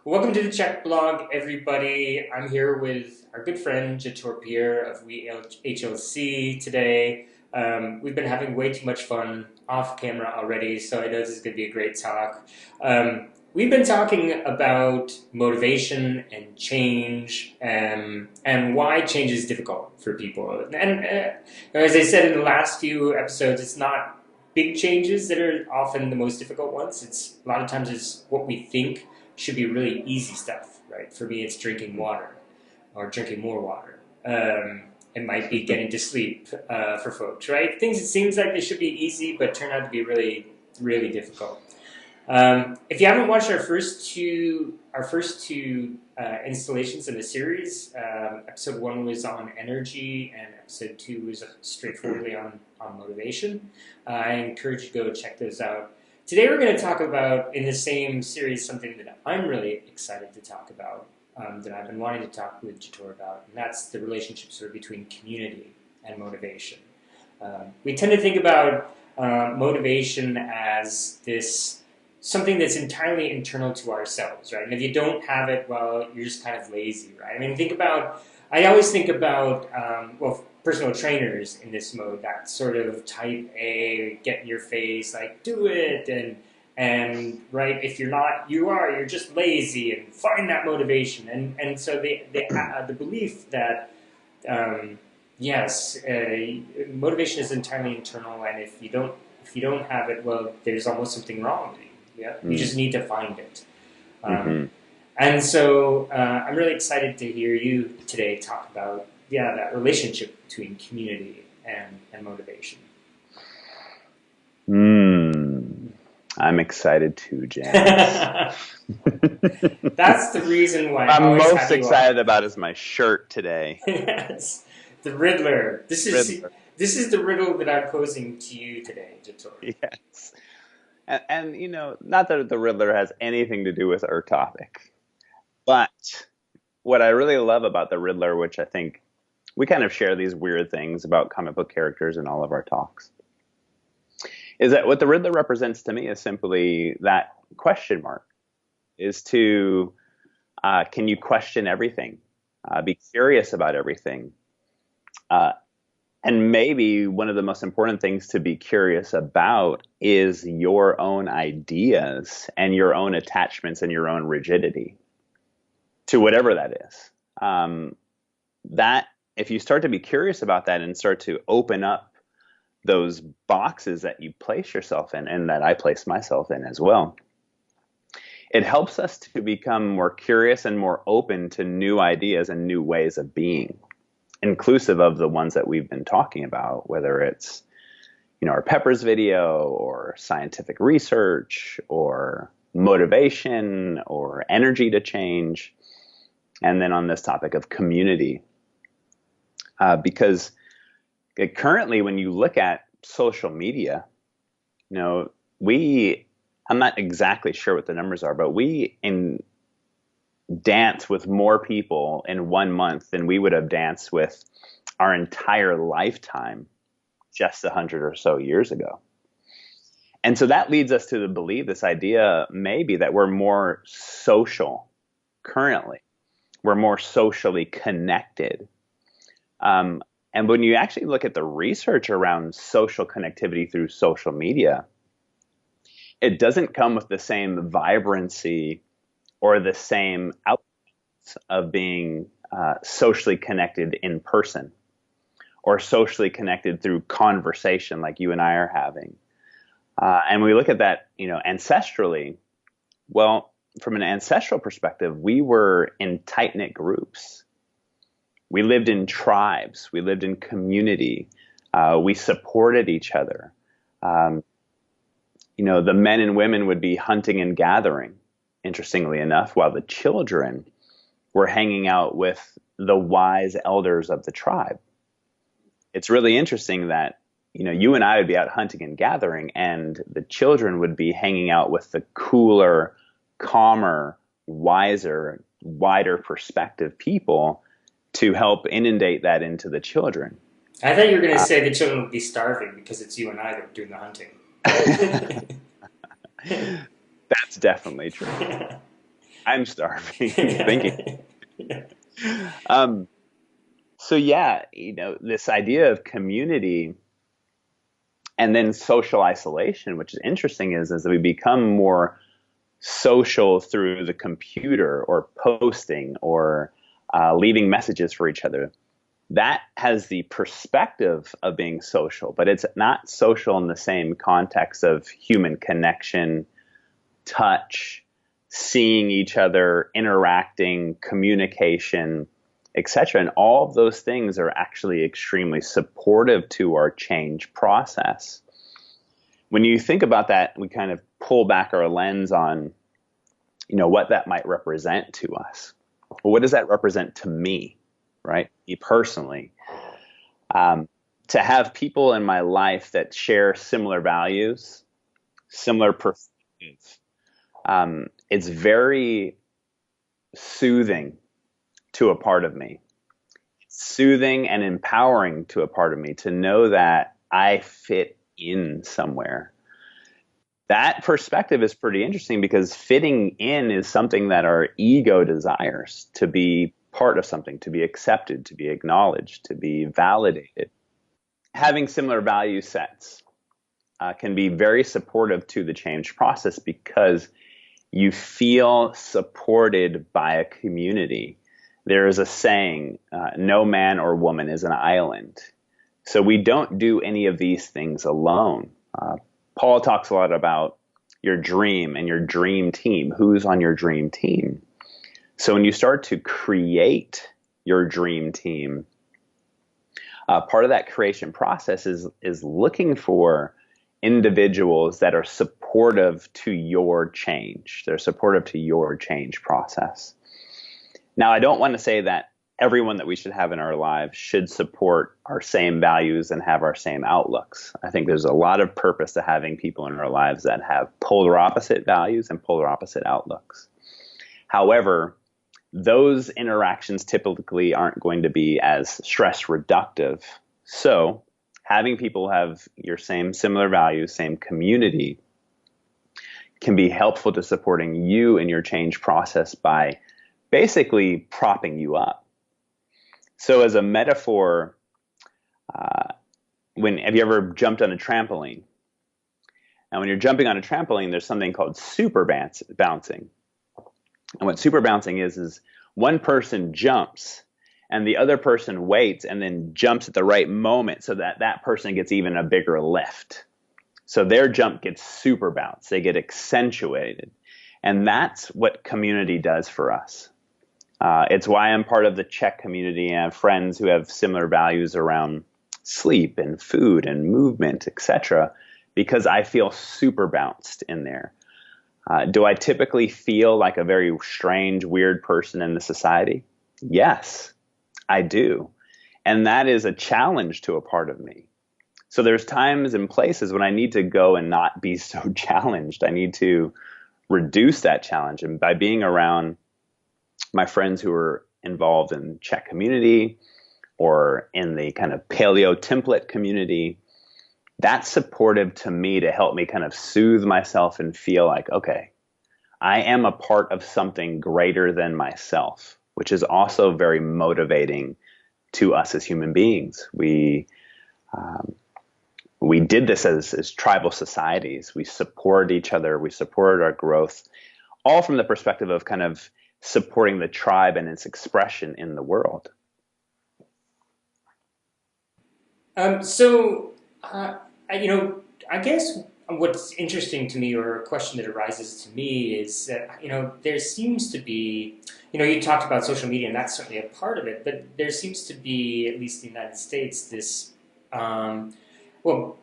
Welcome to the CHEK blog, everybody. I'm here with our good friend Jator Pierre of HLC today. We've been having way too much fun off camera already, so I know this is going to be a great talk. We've been talking about motivation and change and why change is difficult for people. And as I said in the last few episodes, it's not big changes that are often the most difficult ones. It's a lot of times it's what we think should be really easy stuff, right? For me, it's drinking water or drinking more water. It might be getting to sleep for folks, right? Things it seems like they should be easy, but turn out to be really, really difficult. If you haven't watched our first two installations in the series, episode 1 was on energy, and episode 2 was straightforwardly on motivation. I encourage you to go check those out. Today we're going to talk about, in the same series, something that I'm really excited to talk about, that I've been wanting to talk with Jator about, and that's the relationship sort of between community and motivation. We tend to think about motivation as this something that's entirely internal to ourselves, right? And if you don't have it, well, you're just kind of lazy, right? I mean, I always think about, personal trainers in this mode, that sort of type A, get in your face, like, do it, and right, if you're not, you're just lazy, and find that motivation. And so the belief that, yes, motivation is entirely internal, and if you don't have it, well, there's almost something wrong with you. Yeah, you just need to find it. And so I'm really excited to hear you today talk about that relationship between community and motivation. I'm excited too, James. That's the reason why I'm most excited about is my shirt today. Yes, the Riddler. This is the riddle that I'm posing to you today, Jator. Yes. And you know, not that the Riddler has anything to do with our topic, but what I really love about the Riddler, which I think we kind of share these weird things about comic book characters in all of our talks, is that what the Riddler represents to me is simply that question mark, is to, can you question everything? Be curious about everything. And maybe one of the most important things to be curious about is your own ideas and your own attachments and your own rigidity to whatever that is. That if you start to be curious about that and start to open up those boxes that you place yourself in, and that I place myself in as well, it helps us to become more curious and more open to new ideas and new ways of being, inclusive of the ones that we've been talking about, whether it's, you know, our Peppers video or scientific research or motivation or energy to change. And then on this topic of community, because currently when you look at social media, you know, I'm not exactly sure what the numbers are, but we dance with more people in 1 month than we would have danced with our entire lifetime just 100 or so years ago. And so that leads us to believe this idea maybe that we're more social currently. We're more socially connected. And when you actually look at the research around social connectivity through social media, it doesn't come with the same vibrancy or the same outcomes of being socially connected in person or socially connected through conversation like you and I are having. And we look at that, you know, ancestrally. Well, from an ancestral perspective, we were in tight-knit groups. We lived in tribes. We lived in community. We supported each other. You know, the men and women would be hunting and gathering, interestingly enough, while the children were hanging out with the wise elders of the tribe. It's really interesting that, you know, you and I would be out hunting and gathering, and the children would be hanging out with the cooler, calmer, wiser, wider perspective people to help inundate that into the children. I thought you were going to say the children would be starving because it's you and I that are doing the hunting. That's definitely true. I'm starving thinking. Yeah. Yeah. Um, so yeah, this idea of community and then social isolation, which is interesting, is that we become more social through the computer or posting or leaving messages for each other. That has the perspective of being social, but it's not social in the same context of human connection, touch, seeing each other, interacting, communication, etc. And all of those things are actually extremely supportive to our change process. When you think about that, we kind of pull back our lens on, what that might represent to us. Well, what does that represent to me, right? Me personally. To have people in my life that share similar values, similar perspectives, it's very soothing to a part of me. Soothing and empowering to a part of me to know that I fit in somewhere. That perspective is pretty interesting because fitting in is something that our ego desires, to be part of something, to be accepted, to be acknowledged, to be validated. Having similar value sets can be very supportive to the change process because you feel supported by a community. There is a saying, no man or woman is an island. So we don't do any of these things alone. Paul talks a lot about your dream and your dream team. Who's on your dream team? So when you start to create your dream team, part of that creation process is looking for individuals that are supportive to your change. They're supportive to your change process. Now, I don't want to say that everyone that we should have in our lives should support our same values and have our same outlooks. I think there's a lot of purpose to having people in our lives that have polar opposite values and polar opposite outlooks. However, those interactions typically aren't going to be as stress reductive. So having people have your similar values, same community, can be helpful to supporting you in your change process by basically propping you up. So as a metaphor, have you ever jumped on a trampoline? Now, when you're jumping on a trampoline, there's something called super bouncing. And what super bouncing is one person jumps and the other person waits and then jumps at the right moment so that that person gets even a bigger lift. So their jump gets super bounced. They get accentuated. And that's what community does for us. It's why I'm part of the CHEK community and I have friends who have similar values around sleep and food and movement, etc., because I feel super bounced in there. Do I typically feel like a very strange, weird person in the society? Yes, I do. And that is a challenge to a part of me. So there's times and places when I need to go and not be so challenged. I need to reduce that challenge. And by being around my friends who are involved in CHEK community or in the kind of paleo template community, that's supportive to me to help me kind of soothe myself and feel like, okay, I am a part of something greater than myself, which is also very motivating to us as human beings. We did this as tribal societies. We support each other. We support our growth, all from the perspective of kind of supporting the tribe and its expression in the world. I guess what's interesting to me, or a question that arises to me, is that, there seems to be, you talked about social media, and that's certainly a part of it, but there seems to be, at least in the United States, this, well,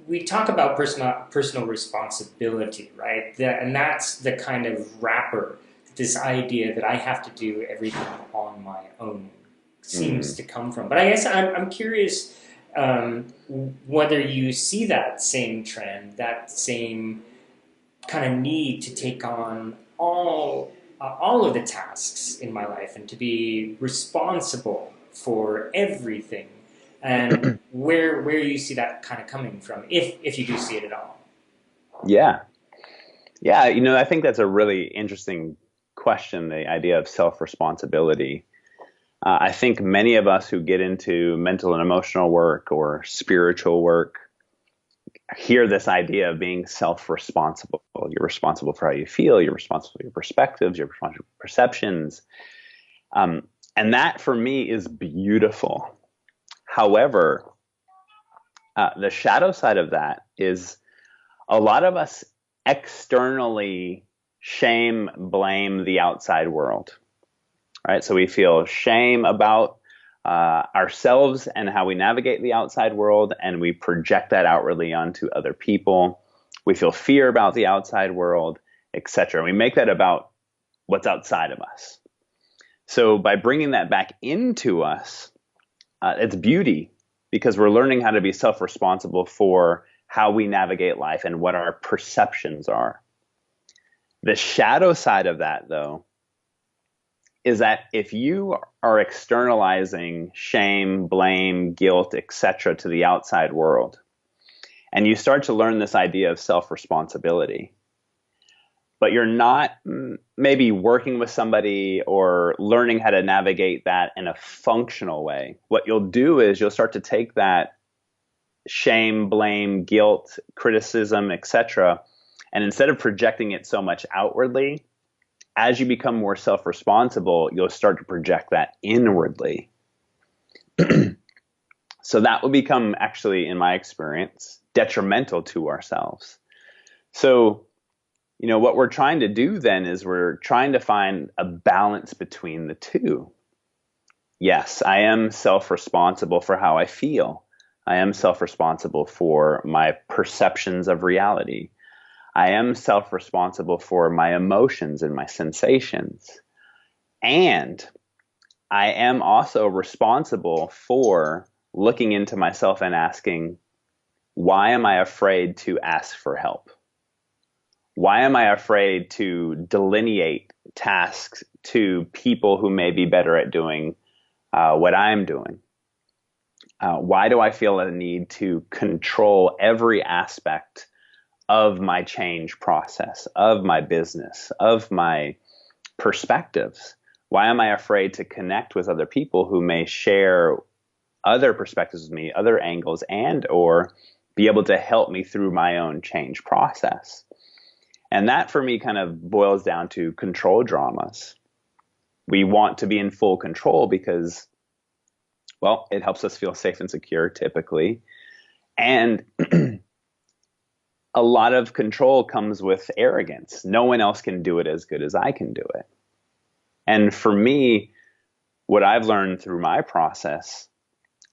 we talk about personal responsibility, right? And that's the kind of wrapper, this idea that I have to do everything on my own seems to come from. But I guess I'm curious whether you see that same trend, that same kind of need to take on all of the tasks in my life and to be responsible for everything, and where you see that kind of coming from, if you do see it at all. Yeah. I think that's a really interesting question, the idea of self-responsibility. I think many of us who get into mental and emotional work or spiritual work hear this idea of being self-responsible. You're responsible for how you feel. You're responsible for your perspectives, your perceptions. And that for me is beautiful. However, the shadow side of that is a lot of us externally shame, blame the outside world, right? So we feel shame about ourselves and how we navigate the outside world, and we project that outwardly onto other people. We feel fear about the outside world, etc. We make that about what's outside of us. So by bringing that back into us, it's beauty, because we're learning how to be self-responsible for how we navigate life and what our perceptions are. The shadow side of that, though, is that if you are externalizing shame, blame, guilt, etc. to the outside world, and you start to learn this idea of self-responsibility, but you're not maybe working with somebody or learning how to navigate that in a functional way, what you'll do is you'll start to take that shame, blame, guilt, criticism, etc., and instead of projecting it so much outwardly, as you become more self-responsible, you'll start to project that inwardly. So that will become, actually, in my experience, detrimental to ourselves. So, what we're trying to do then is we're trying to find a balance between the two. Yes, I am self-responsible for how I feel. I am self-responsible for my perceptions of reality. I am self-responsible for my emotions and my sensations. And I am also responsible for looking into myself and asking, why am I afraid to ask for help? Why am I afraid to delineate tasks to people who may be better at doing what I'm doing? Why do I feel a need to control every aspect of my change process, of my business, of my perspectives? Why am I afraid to connect with other people who may share other perspectives with me, other angles, and or be able to help me through my own change process? And that for me kind of boils down to control dramas. We want to be in full control because, well, it helps us feel safe and secure typically. And a lot of control comes with arrogance. No one else can do it as good as I can do it. And for me, what I've learned through my process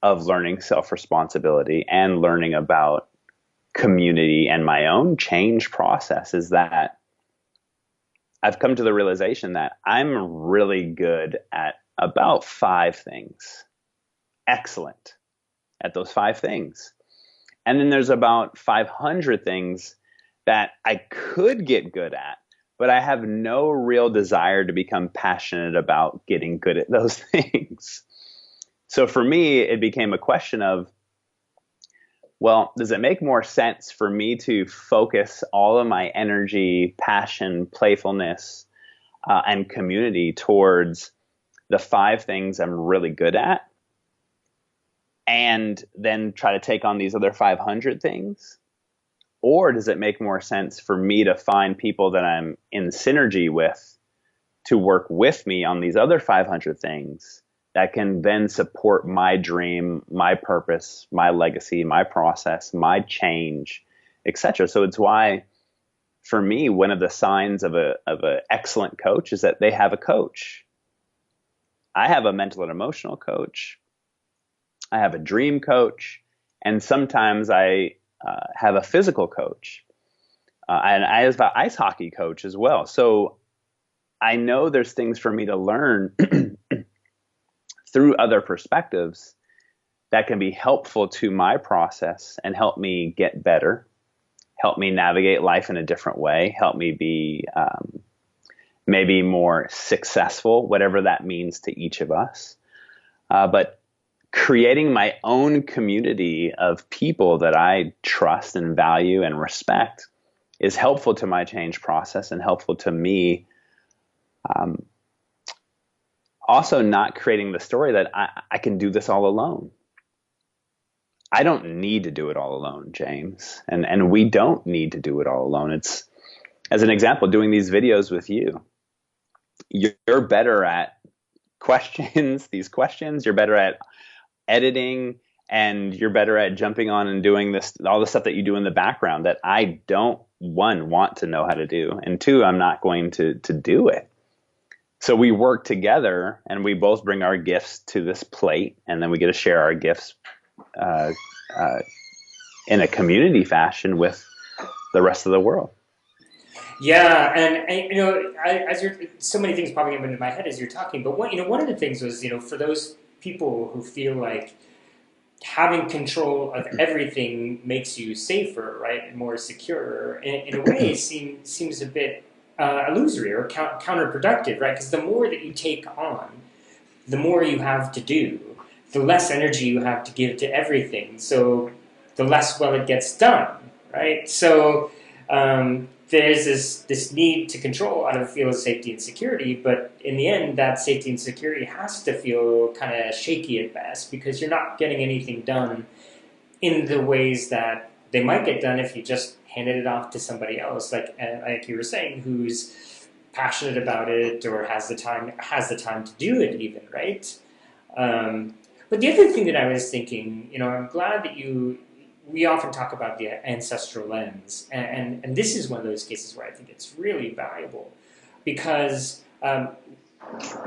of learning self-responsibility and learning about community and my own change process is that I've come to the realization that I'm really good at about 5 things. Excellent at those 5 things. And then there's about 500 things that I could get good at, but I have no real desire to become passionate about getting good at those things. So for me, it became a question of, well, does it make more sense for me to focus all of my energy, passion, playfulness, and community towards the 5 things I'm really good at, and then try to take on these other 500 things? Or does it make more sense for me to find people that I'm in synergy with to work with me on these other 500 things that can then support my dream, my purpose, my legacy, my process, my change, etc. So it's why, for me, one of the signs of an excellent coach is that they have a coach. I have a mental and emotional coach. I have a dream coach, and sometimes I have a physical coach, and I have an ice hockey coach as well. So I know there's things for me to learn through other perspectives that can be helpful to my process and help me get better, help me navigate life in a different way, help me be maybe more successful, whatever that means to each of us. But creating my own community of people that I trust and value and respect is helpful to my change process and helpful to me Um, Also, not creating the story that I can do this all alone. I don't need to do it all alone, James. And we don't need to do it all alone. It's, as an example, doing these videos with you. You're better at these questions. You're better at editing, and you're better at jumping on and doing this, all the stuff that you do in the background that I don't, one, want to know how to do, and two, I'm not going to do it. So we work together, and we both bring our gifts to this plate, and then we get to share our gifts uh, uh, in a community fashion with the rest of the world. Yeah, and as you're so many things popping up into my head as you're talking, but one of the things was for those people who feel like having control of everything makes you safer, right, and more secure. In a way, seems a bit illusory or counterproductive, right? Because the more that you take on, the more you have to do, the less energy you have to give to everything. So the less well it gets done, right? So there's this need to control out of a feel of safety and security, but in the end, that safety and security has to feel kind of shaky at best because you're not getting anything done in the ways that they might get done if you just handed it off to somebody else, like you were saying, who's passionate about it or has the time to do it, even, right? But the other thing that I was thinking, I'm glad that we often talk about the ancestral lens, and this is one of those cases where I think it's really valuable because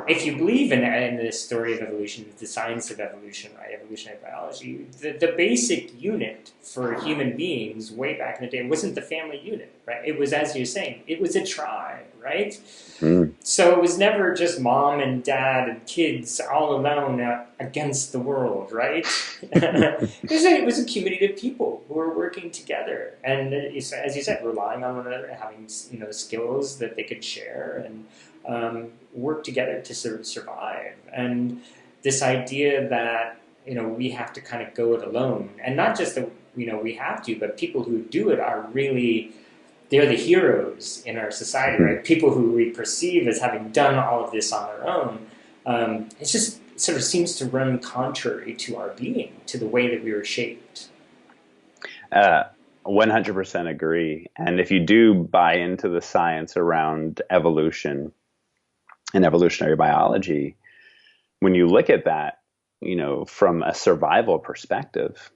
if you believe in this story of evolution, the science of evolution, right, evolutionary biology, the basic unit for human beings way back in the day wasn't the family unit, right? It was, as you're saying, it was a tribe, right? Mm. So it was never just mom and dad and kids all alone against the world, right? It was a community of people who were working together, and as you said, relying on one another, having skills that they could share and work together to survive. And this idea that we have to kind of go it alone, and not just that we have to, but people who do it are really, they're the heroes in our society, right? People who we perceive as having done all of this on their own. It just sort of seems to run contrary to our being, to the way that we were shaped. 100% agree. And if you do buy into the science around evolution and evolutionary biology, when you look at that, from a survival perspective,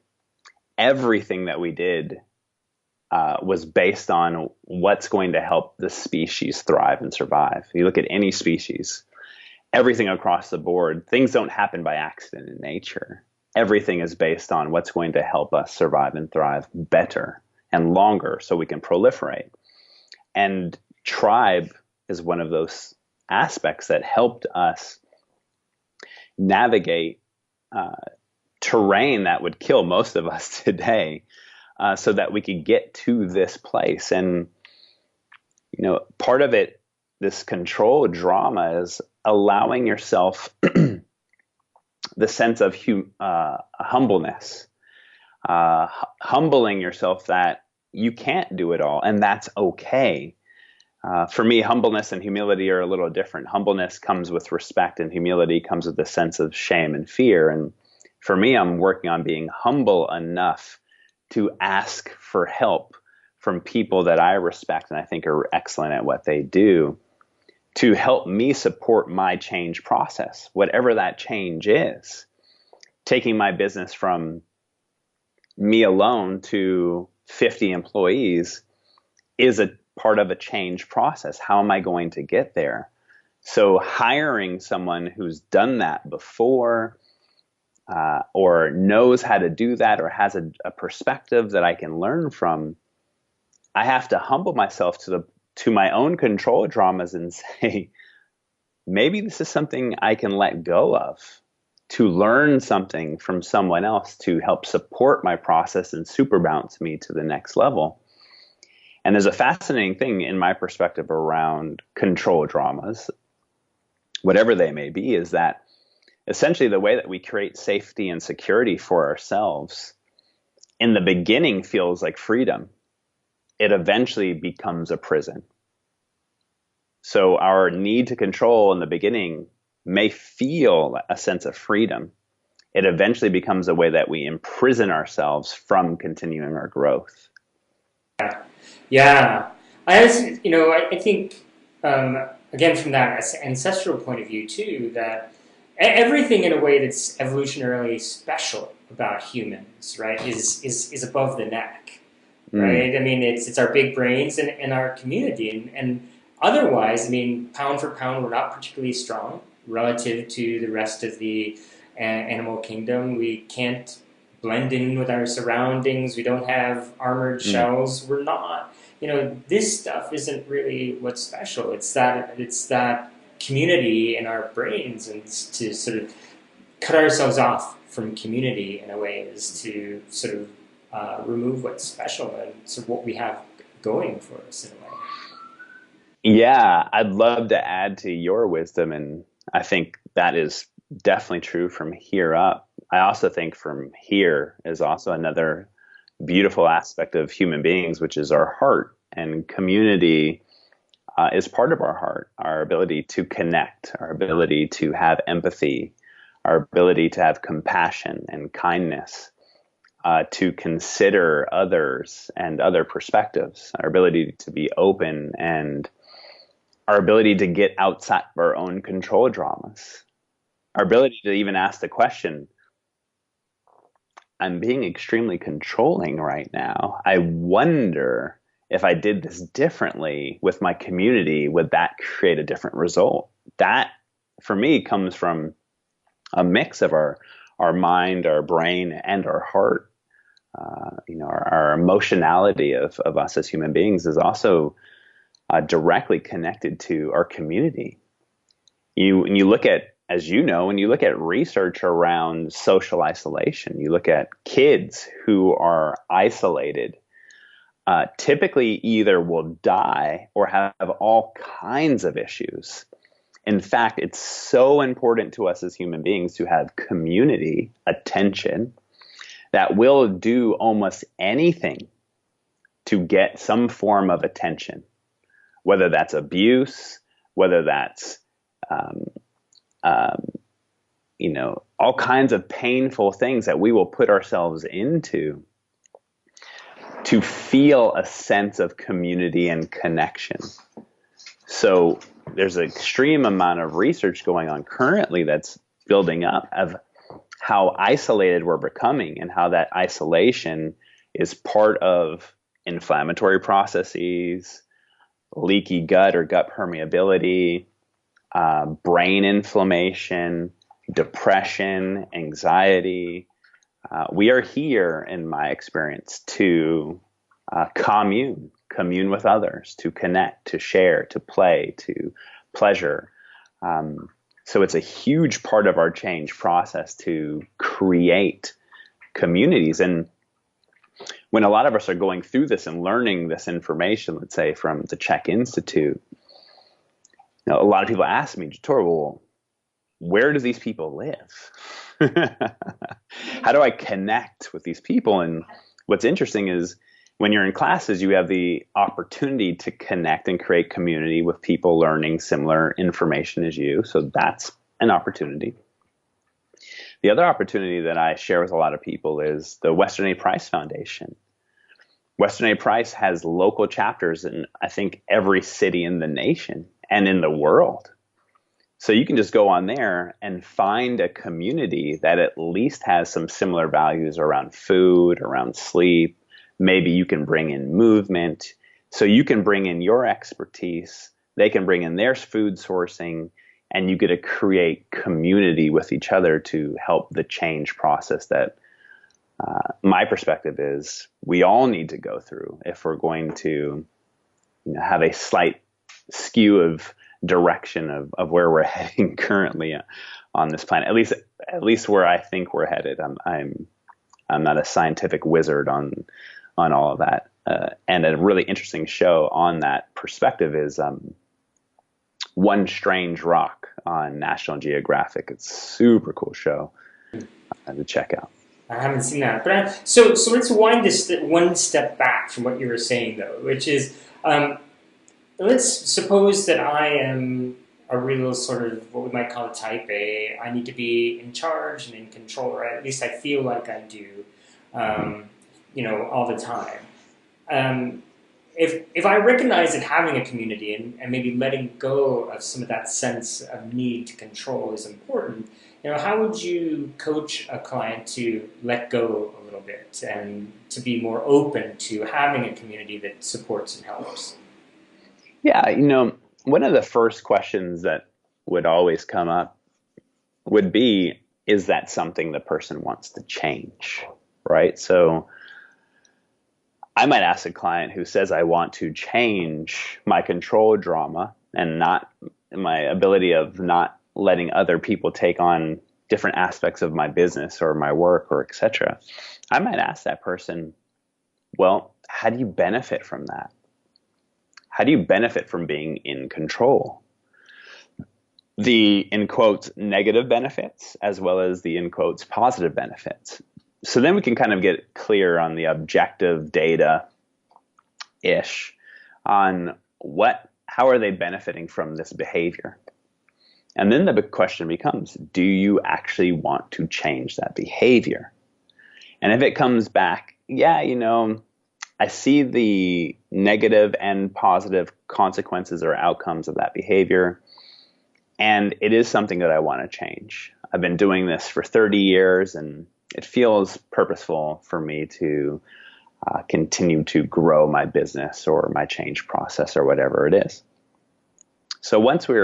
everything that we did was based on what's going to help the species thrive and survive. You look at any species, everything across the board, things don't happen by accident in nature. Everything is based on what's going to help us survive and thrive better and longer so we can proliferate. And tribe is one of those aspects that helped us navigate terrain that would kill most of us today, so that we could get to this place. And, part of it, this control drama, is allowing yourself the sense of humbleness, humbling yourself that you can't do it all, and that's okay. For me, humbleness and humility are a little different. Humbleness comes with respect, and humility comes with a sense of shame and fear. And for me, I'm working on being humble enough to ask for help from people that I respect and I think are excellent at what they do, to help me support my change process, whatever that change is. Taking my business from me alone to 50 employees is a part of a change process. How am I going to get there? So hiring someone who's done that before, or knows how to do that, or has a perspective that I can learn from, I have to humble myself to my own control dramas and say, maybe this is something I can let go of, to learn something from someone else to help support my process and super bounce me to the next level. And there's a fascinating thing in my perspective around control dramas, whatever they may be, is that essentially the way that we create safety and security for ourselves in the beginning feels like freedom. It eventually becomes a prison. So our need to control in the beginning may feel a sense of freedom. It eventually becomes a way that we imprison ourselves from continuing our growth. Yeah, I was, I think again from that ancestral point of view too, that everything in a way that's evolutionarily special about humans, right, is above the neck, Mm. right? I mean, it's our big brains and our community, and otherwise, I mean, pound for pound, we're not particularly strong relative to the rest of the animal kingdom. We can't blend in with our surroundings. We don't have armored Mm. shells. We're not, this stuff isn't really what's special. It's that community in our brains, and to sort of cut ourselves off from community in a way is to sort of remove what's special and sort of what we have going for us in a way. Yeah, I'd love to add to your wisdom, and I think that is definitely true from here up. I also think from here is also another beautiful aspect of human beings, which is our heart, and community is part of our heart, our ability to connect, our ability to have empathy, our ability to have compassion and kindness, to consider others and other perspectives, our ability to be open, and our ability to get outside of our own control dramas, our ability to even ask the question, I'm being extremely controlling right now. I wonder if I did this differently with my community, would that create a different result? That, for me, comes from a mix of our mind, our brain, and our heart. Our emotionality of us as human beings is also directly connected to our community. When you look at, as you know, when you look at research around social isolation, you look at kids who are isolated, typically either will die or have all kinds of issues. In fact, it's so important to us as human beings to have community attention that we'll do almost anything to get some form of attention, whether that's abuse, whether that's um, um, all kinds of painful things that we will put ourselves into to feel a sense of community and connection. So there's an extreme amount of research going on currently that's building up of how isolated we're becoming, and how that isolation is part of inflammatory processes, leaky gut or gut permeability, brain inflammation, depression, anxiety. We are here, in my experience, to commune with others, to connect, to share, to play, to pleasure. So it's a huge part of our change process to create communities. And when a lot of us are going through this and learning this information, let's say from the CHEK Institute, a lot of people ask me, Jator, well, where do these people live? How do I connect with these people? And what's interesting is when you're in classes, you have the opportunity to connect and create community with people learning similar information as you. So that's an opportunity. The other opportunity that I share with a lot of people is the Weston A. Price Foundation. Weston A. Price has local chapters in, I think, every city in the nation and in the world. So you can just go on there and find a community that at least has some similar values around food, around sleep. Maybe you can bring in movement. So you can bring in your expertise. They can bring in their food sourcing, and you get to create community with each other to help the change process that my perspective is we all need to go through if we're going to have a slight skew of direction of where we're heading currently on this planet. At least where I think we're headed. I'm not a scientific wizard on all of that. And a really interesting show on that perspective is One Strange Rock on National Geographic. It's a super cool show to check out. I haven't seen that, but so let's wind this one step back from what you were saying though, which is let's suppose that I am a real sort of what we might call a type A. I need to be in charge and in control, or at least I feel like I do, um, all the time. Um, if I recognize that having a community and maybe letting go of some of that sense of need to control is important, how would you coach a client to let go a little bit and to be more open to having a community that supports and helps? Yeah, one of the first questions that would always come up would be, is that something the person wants to change? Right? So I might ask a client who says, I want to change my control drama and not my ability of not letting other people take on different aspects of my business or my work or etc. I might ask that person, well, how do you benefit from that? How do you benefit from being in control? The, in quotes, negative benefits as well as the, in quotes, positive benefits. So then we can kind of get clear on the objective data-ish on how are they benefiting from this behavior? And then the big question becomes, do you actually want to change that behavior? And if it comes back, yeah, I see the negative and positive consequences or outcomes of that behavior, and it is something that I want to change. I've been doing this for 30 years, and it feels purposeful for me to continue to grow my business or my change process or whatever it is. So once we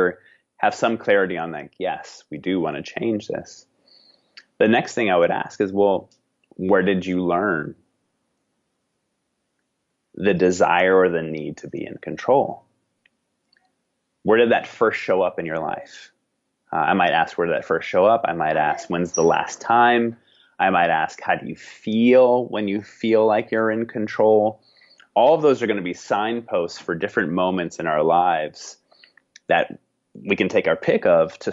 have some clarity on that, yes, we do want to change this, the next thing I would ask is, well, where did you learn the desire or the need to be in control? Where did that first show up in your life? I might ask, where did that first show up? I might ask, when's the last time? I might ask, how do you feel when you feel like you're in control? All of those are going to be signposts for different moments in our lives that we can take our pick of to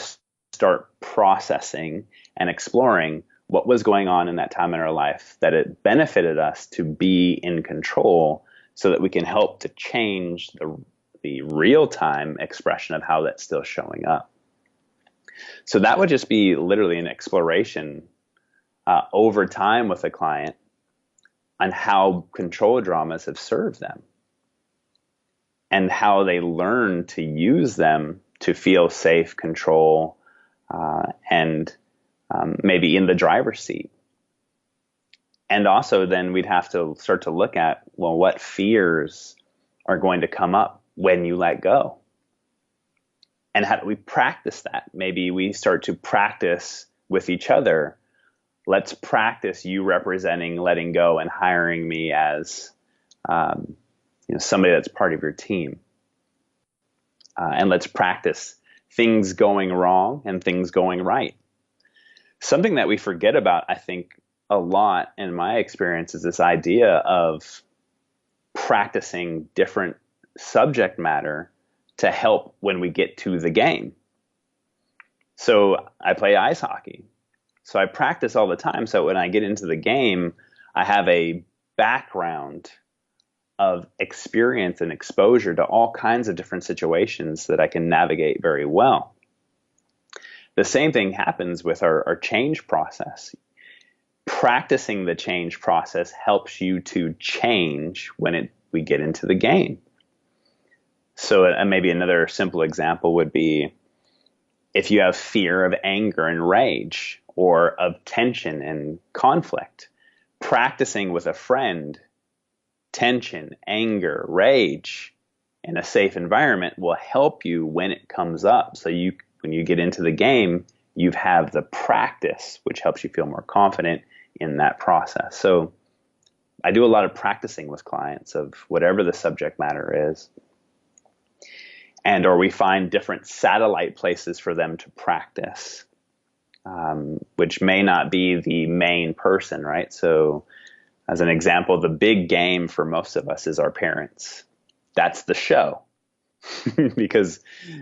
start processing and exploring what was going on in that time in our life that it benefited us to be in control, so that we can help to change the real-time expression of how that's still showing up. So that would just be literally an exploration over time with a client on how control dramas have served them and how they learn to use them to feel safe, control, and maybe in the driver's seat. And also then we'd have to start to look at, well, what fears are going to come up when you let go? And how do we practice that? Maybe we start to practice with each other. Let's practice you representing letting go and hiring me as somebody that's part of your team. And let's practice things going wrong and things going right. Something that we forget about, I think, a lot in my experience is this idea of practicing different subject matter to help when we get to the game. So I play ice hockey. So I practice all the time. So when I get into the game, I have a background of experience and exposure to all kinds of different situations that I can navigate very well. The same thing happens with our change process. Practicing the change process helps you to change when we get into the game. So maybe another simple example would be if you have fear of anger and rage or of tension and conflict, practicing with a friend tension, anger, rage in a safe environment will help you when it comes up. So when you get into the game, you have the practice, which helps you feel more confident in that process. So I do a lot of practicing with clients of whatever the subject matter is. Or we find different satellite places for them to practice, which may not be the main person, right? So as an example, the big game for most of us is our parents. That's the show. Because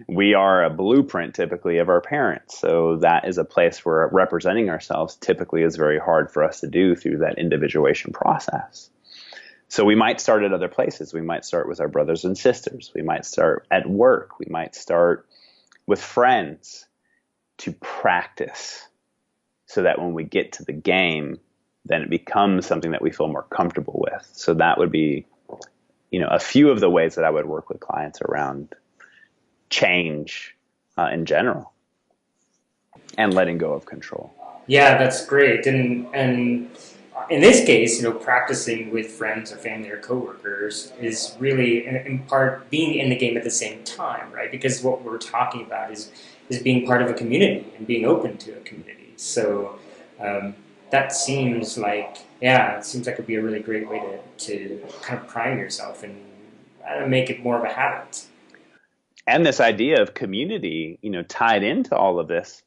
we are a blueprint typically of our parents. So that is a place where representing ourselves typically is very hard for us to do through that individuation process. So we might start at other places. We might start with our brothers and sisters. We might start at work. We might start with friends to practice so that when we get to the game, then it becomes something that we feel more comfortable with. So that would be, a few of the ways that I would work with clients around change in general and letting go of control. Yeah, that's great. And in this case, practicing with friends or family or coworkers is really, in part, being in the game at the same time, right? Because what we're talking about is being part of a community and being open to a community. So that seems like, it'd be a really great way to kind of prime yourself and make it more of a habit. And this idea of community, tied into all of this.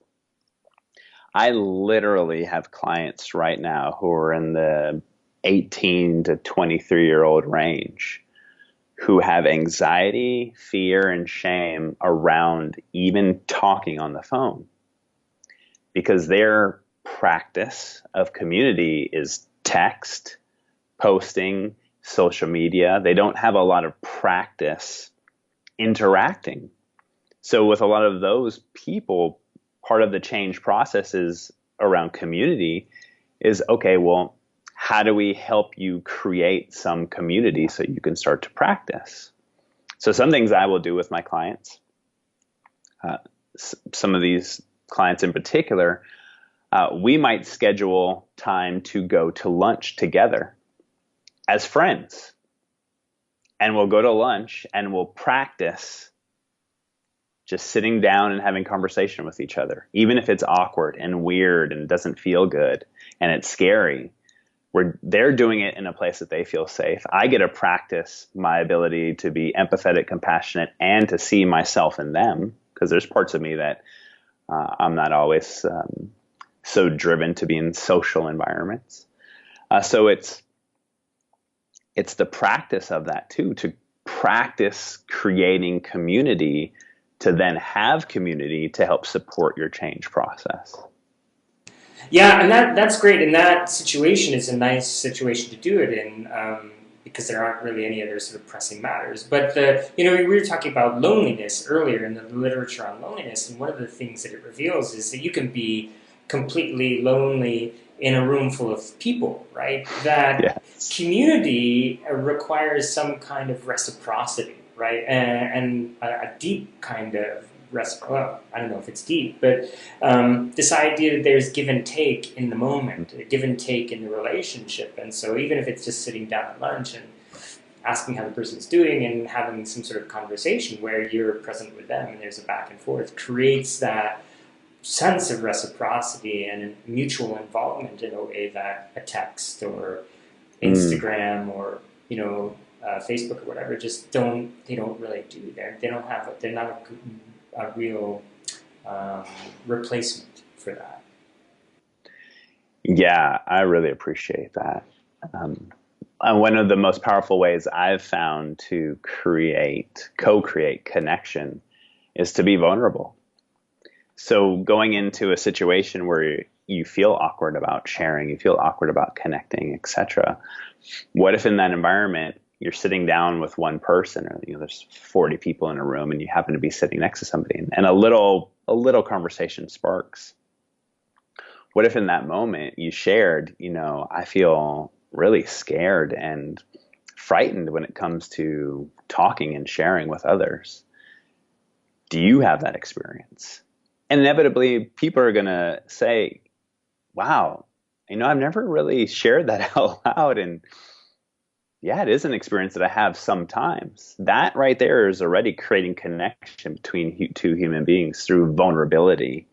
I literally have clients right now who are in the 18 to 23-year-old range who have anxiety, fear, and shame around even talking on the phone because their practice of community is text, posting, social media. They don't have a lot of practice interacting. So with a lot of those people, part of the change process is around community is, okay, well, how do we help you create some community so you can start to practice? So some things I will do with my clients, some of these clients in particular, we might schedule time to go to lunch together as friends. And we'll go to lunch and we'll practice just sitting down and having conversation with each other, even if it's awkward and weird and doesn't feel good and it's scary. They're doing it in a place that they feel safe. I get to practice my ability to be empathetic, compassionate, and to see myself in them, because there's parts of me that I'm not always so driven to be in social environments. So it's the practice of that too, to practice creating community, to then have community to help support your change process. Yeah, and that's great. And that situation is a nice situation to do it in, because there aren't really any other sort of pressing matters. But we were talking about loneliness earlier in the literature on loneliness, and one of the things that it reveals is that you can be completely lonely in a room full of people, right? That Yes. community requires some kind of reciprocity, right? And a deep kind of well, I don't know if it's deep, but this idea that there's give and take in the moment, give and take in the relationship. And so even if it's just sitting down at lunch and asking how the person's doing and having some sort of conversation where you're present with them and there's a back and forth, creates that sense of reciprocity and mutual involvement in a way that a text or Instagram or Facebook or whatever they don't really do. They're not a real replacement for that. Yeah, I really appreciate that. And one of the most powerful ways I've found to co-create connection is to be vulnerable. So going into a situation where you feel awkward about sharing, you feel awkward about connecting, etc. What if in that environment you're sitting down with one person, or there's 40 people in a room, and you happen to be sitting next to somebody, and a little conversation sparks? What if in that moment you shared, I feel really scared and frightened when it comes to talking and sharing with others? Do you have that experience? Inevitably, people are going to say, wow, I've never really shared that out loud. And yeah, it is an experience that I have sometimes. That right there is already creating connection between two human beings through vulnerability,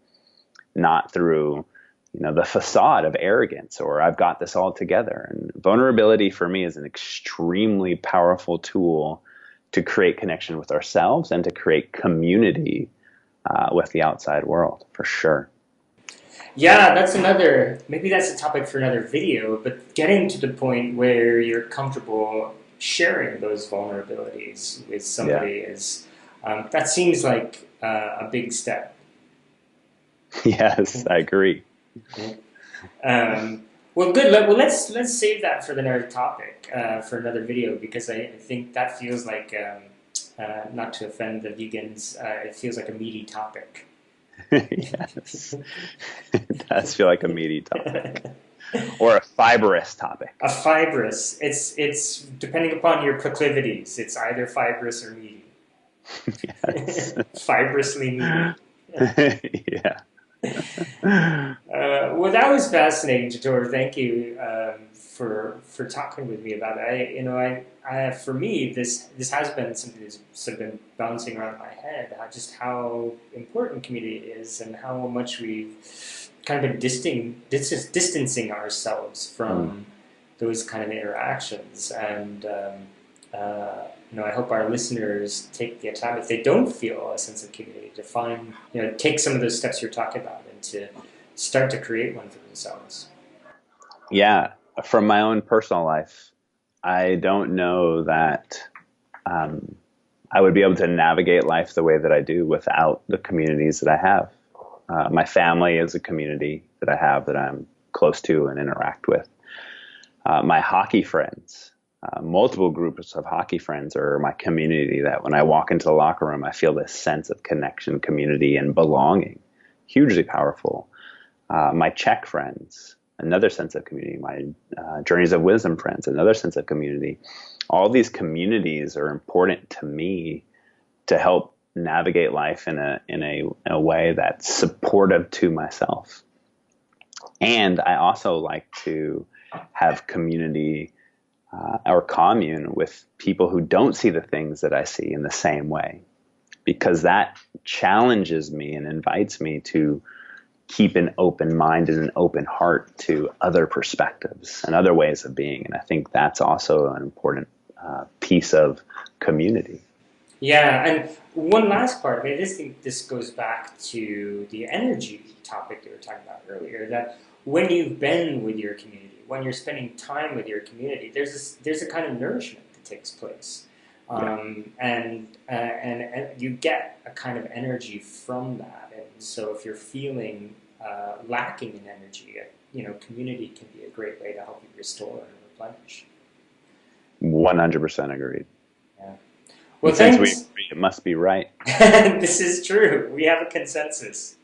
not through, the facade of arrogance or I've got this all together. And vulnerability for me is an extremely powerful tool to create connection with ourselves and to create community with the outside world, for sure. Yeah, maybe that's a topic for another video, but getting to the point where you're comfortable sharing those vulnerabilities with somebody that seems like a big step. Yes, I agree. Um, Well, good. Let's save that for another topic, for another video, because I think that feels like, not to offend the vegans, it feels like a meaty topic. Yes, it does feel like a meaty topic or a fibrous topic. A fibrous. It's depending upon your proclivities. It's either fibrous or meaty. Yes. Fibrously meaty. Yeah. Well, that was fascinating, Jator. Thank you for talking with me about it. For me, this has been something that's sort of been bouncing around my head. Just how important community is, and how much we've kind of been distancing ourselves from those kind of interactions. And I hope our listeners take the time, if they don't feel a sense of community, to find, take some of those steps you're talking about and to start to create one for themselves. Yeah. From my own personal life, I don't know that I would be able to navigate life the way that I do without the communities that I have. My family is a community that I have that I'm close to and interact with. My hockey friends, multiple groups of hockey friends are my community, that when I walk into the locker room, I feel this sense of connection, community, and belonging. Hugely powerful. My CHEK friends, another sense of community. My Journeys of Wisdom friends, another sense of community. All these communities are important to me to help navigate life in a way that's supportive to myself. And I also like to have community or commune with people who don't see the things that I see in the same way, because that challenges me and invites me to keep an open mind and an open heart to other perspectives and other ways of being. And I think that's also an important piece of community. Yeah, and one last part, this goes back to the energy topic that we were talking about earlier, that when you've been with your community, when you're spending time with your community, there's a kind of nourishment that takes place. And you get a kind of energy from that. And so if you're feeling lacking in energy, community can be a great way to help you restore and replenish. 100% agreed. Yeah. Well, since we agree, it must be right. This is true. We have a consensus.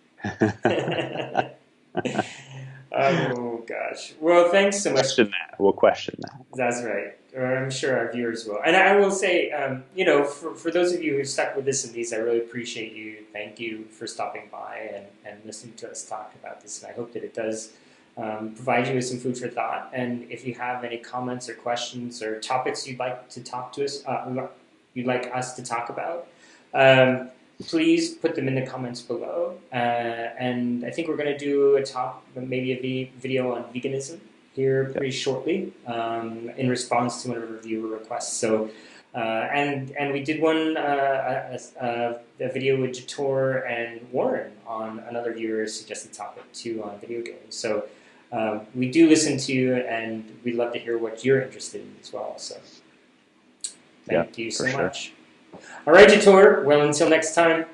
Oh, gosh. Well, thanks so much. We'll question that. That's right. I'm sure our viewers will. And I will say, for those of you who stuck with this and these, I really appreciate you. Thank you for stopping by and listening to us talk about this. And I hope that it does provide you with some food for thought. And if you have any comments or questions or topics you'd like to talk to us, you'd like us to talk about, please put them in the comments below. And I think we're going to do maybe a video on veganism here pretty shortly, in response to one of our viewer requests. So, and we did a video with Jator and Warren on another viewer suggested topic too, on video games. So we do listen to you, and we'd love to hear what you're interested in as well. So thank you so much. All right, Jator. Well, until next time.